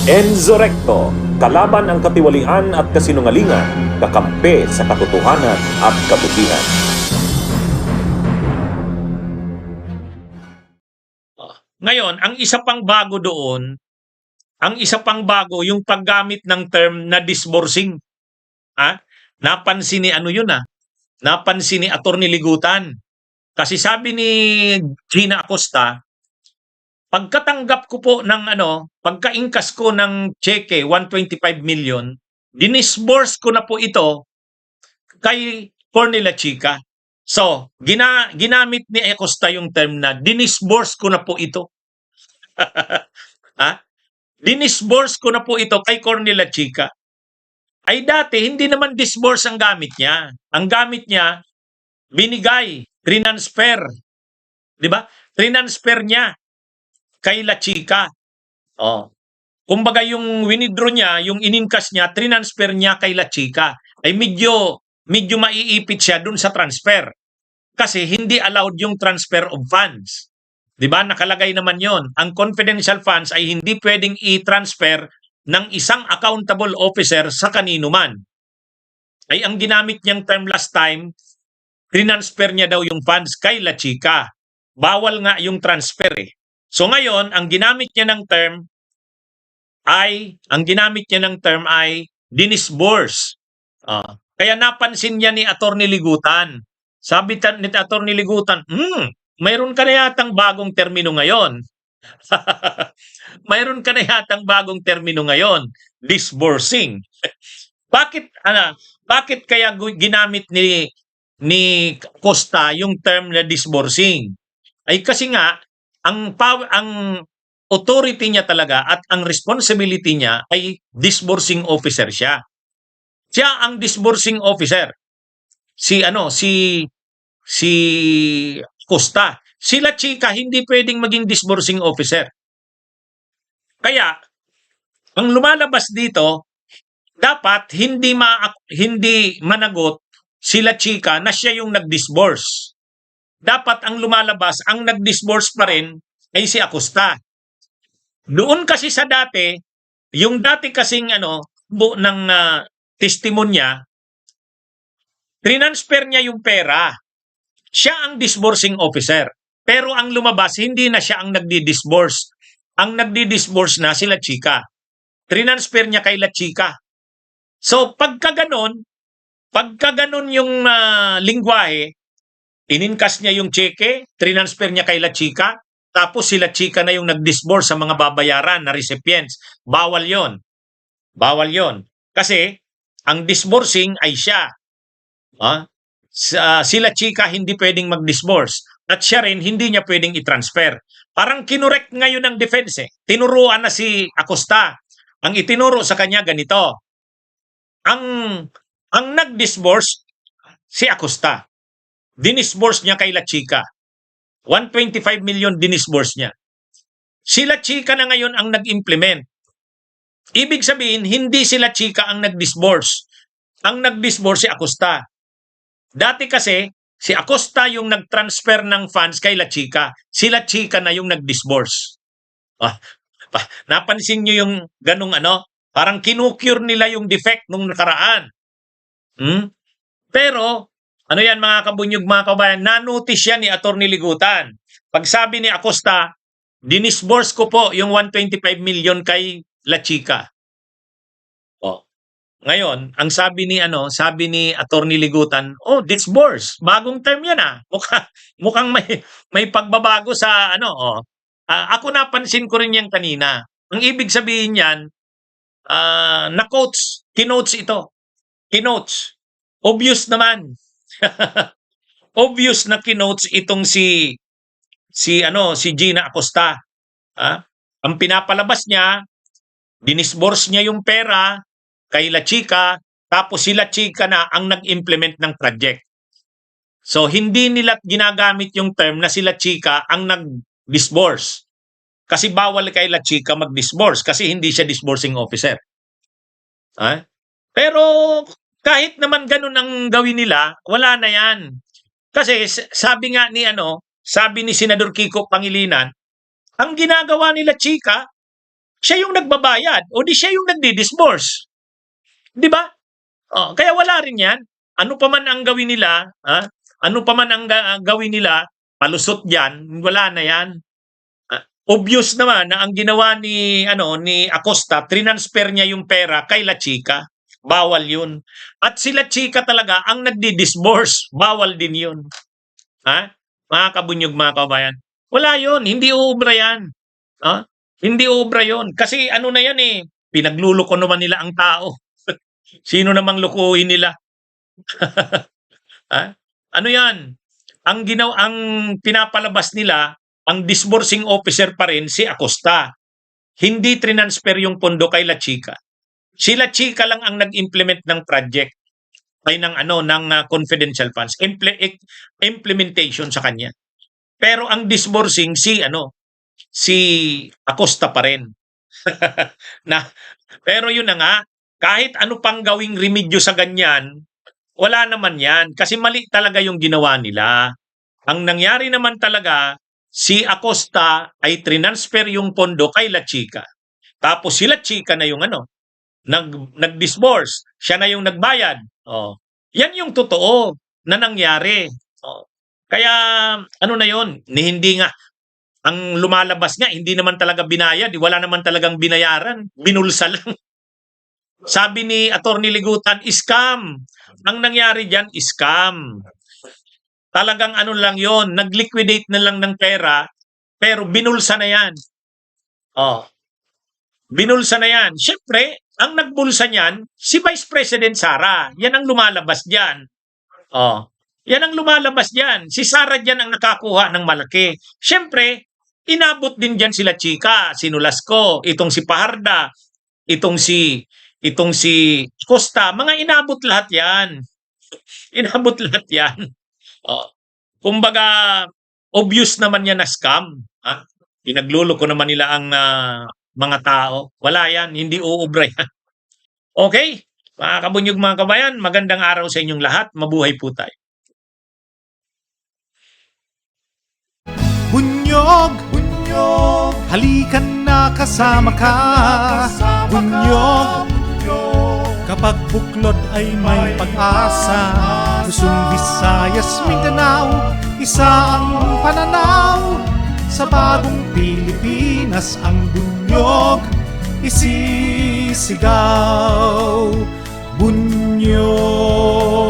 Enzo Recto, kalaban ang katiwalian at kasinungalingan, kakampi sa katotohanan at kabutihan. Ngayon, ang isa pang bago doon, yung paggamit ng term na disbursing. Napansin ni napansin ni Atty. Ligutan. Kasi sabi ni Gina Acosta, pagkatanggap ko po ng pagka-ingkas ko ng cheque 125 million, dinisburse ko na po ito kay Cornelia Chica. So, ginamit ni Acosta yung term na dinisburse ko na po ito. Dinisburse ko na po ito kay Cornelia Chica. Ay dati, hindi naman disburse ang gamit niya. Ang gamit niya, binigay, transfer. Di ba? Transfer niya kay La Chica. Kumbaga yung winidraw niya, yung ininkas niya, transfer niya kay La Chica. Ay medyo maiipit siya dun sa transfer. Kasi hindi allowed yung transfer of funds. Di ba? Nakalagay naman yon. Ang confidential funds ay hindi pwedeng i-transfer ng isang accountable officer sa kanino man. Ay ang ginamit niyang term last time, transfer niya daw yung funds kay La Chica. Bawal nga yung transfer eh. So ngayon, ang ginamit niya ng term ay dinisburse. Kaya napansin niya ni Atty. Ligutan. Sabi ni Atty. Ligutan, mayroon ka na yatang bagong termino ngayon. Mayroon ka na yatang bagong termino ngayon, disbursing. Bakit kaya ginamit ni Costa yung term na disbursing? Ay kasi nga ang authority niya talaga at ang responsibility niya ay disbursing officer siya. Siya ang disbursing officer. Si Costa. Sila Chica hindi pwedeng maging disbursing officer. Kaya ang lumalabas dito, dapat hindi managot sila Chica na siya yung nag-disburse. Dapat ang lumalabas, ang nag-disburse pa rin ay si Acosta. Doon kasi sa dati, yung dati kasing ng testimonya, transfer niya yung pera. Siya ang disbursing officer. Pero ang lumabas, hindi na siya ang nagdi-disburse. Ang nagdi-disburse na sila Chica. Transfer niya kay La Chica. So pagka ganon yung lingwahe, ininkas niya yung cheque, transfer niya kay La Chica, tapos sila Chica na yung nag-disburse sa mga babayaran na recipients. Bawal yon. Bawal yon. Kasi ang disbursing ay siya. Sila Chica hindi pwedeng mag-disburse. At siya rin hindi niya pwedeng i-transfer. Parang kinorek ngayon ng defense eh. Tinuruan na si Acosta. Ang itinuro sa kanya ganito. Ang nag-disburse si Acosta. Dinisburse niya kay La Chica. 125 million dinisburse niya. Sila Chica na ngayon ang nag-implement. Ibig sabihin, hindi sila Chica ang nag-disburse. Ang nag-disburse si Acosta. Dati kasi, si Acosta yung nag-transfer ng funds kay La Chica. Sila Chica na yung nag-disburse. Napansin nyo yung ganung parang kinukure nila yung defect nung nakaraan. Pero, yan mga kabunyog, mga kabayan, na-notice yan ni Atty. Ligutan. Pag sabi ni Acosta, dinisburse ko po yung 125 million kay La Chica. Ngayon, ang sabi ni Atty. Ligutan, disburse. Bagong term yan mukhang may pagbabago sa ako napansin ko rin yan kanina. Ang ibig sabihin yan, kinotes ito. Kinotes. Obvious naman. Obvious na kinotes itong si Gina Acosta. Ang pinapalabas niya, dinisburse niya yung pera kay La Chica, tapos sila Chica na ang nag-implement ng project. So hindi nila ginagamit yung term na sila Chica ang nag-disburse. Kasi bawal kay La Chica mag-disburse kasi hindi siya disbursing officer. Pero kahit naman ganun ang gawin nila, wala na yan. Kasi sabi nga sabi ni Senador Kiko Pangilinan, ang ginagawa nila Chica, Siya yung nagbabayad o di siya yung nagdi-disburse. Di ba? Kaya wala rin yan. Ano pa man ang gawin nila, ano pa man ang gawin nila, palusot yan, wala na yan. Obvious naman na ang ginawa ni Acosta, trintransfer niya yung pera kay La Chica. Bawal yun. At si La Chica talaga ang nagdi-disburse. Bawal din yun. Mga kabunyog, mga kabayan. Wala yun. Hindi uubra yan. Hindi uubra yun. Kasi ano na yan pinagluloko naman nila ang tao. Sino namang lukuhin nila? Ano yan? Ang pinapalabas nila, ang disbursing officer pa rin si Acosta. Hindi trintransfer yung pondo kay La Chica. Si La Chica lang ang nag-implement ng project ay ng confidential funds, implementation sa kanya. Pero ang disbursing si Acosta pa rin. Pero yun na nga, kahit ano pang gawing remedyo sa ganyan, wala naman yan kasi mali talaga yung ginawa nila. Ang nangyari naman talaga, si Acosta ay trintransfer yung pondo kay La Chica. Tapos si La Chica na yung nag-disburse. Siya na yung nagbayad. Yan yung totoo na nangyari. Kaya na yun, hindi nga. Ang lumalabas nga, hindi naman talaga binayad. Wala naman talagang binayaran. Binulsa lang. Sabi ni Atty. Ligutan, scam. Ang nangyari dyan, scam. Talagang lang yon, nag-liquidate na lang ng pera, pero binulsa na yan. Binulsa na yan. Siyempre, ang nagbulsa niyan, si Vice President Sara. Yan ang lumalabas dyan. Yan ang lumalabas dyan. Si Sara dyan ang nakakuha ng malaki. Siyempre, inabot din dyan sila Chica, si Nolasco, itong si Paharda, itong si Costa. Mga inabot lahat yan. Inabot lahat yan. Kumbaga, obvious naman yan na scam. Pinagluloko naman nila ang mga tao. Wala yan, hindi uubra yan. Okay, mga kabunyog, mga kabayan, magandang araw sa inyong lahat. Mabuhay po tayo. Bunyog, bunyog, halikan na kasama ka. Bunyog, kapag buklod ay may pag-asa. Luzon, Visayas, Mindanao, isa ang pananaw. Sa bagong Pilipinas ang bunyog isisigaw. Bunyog.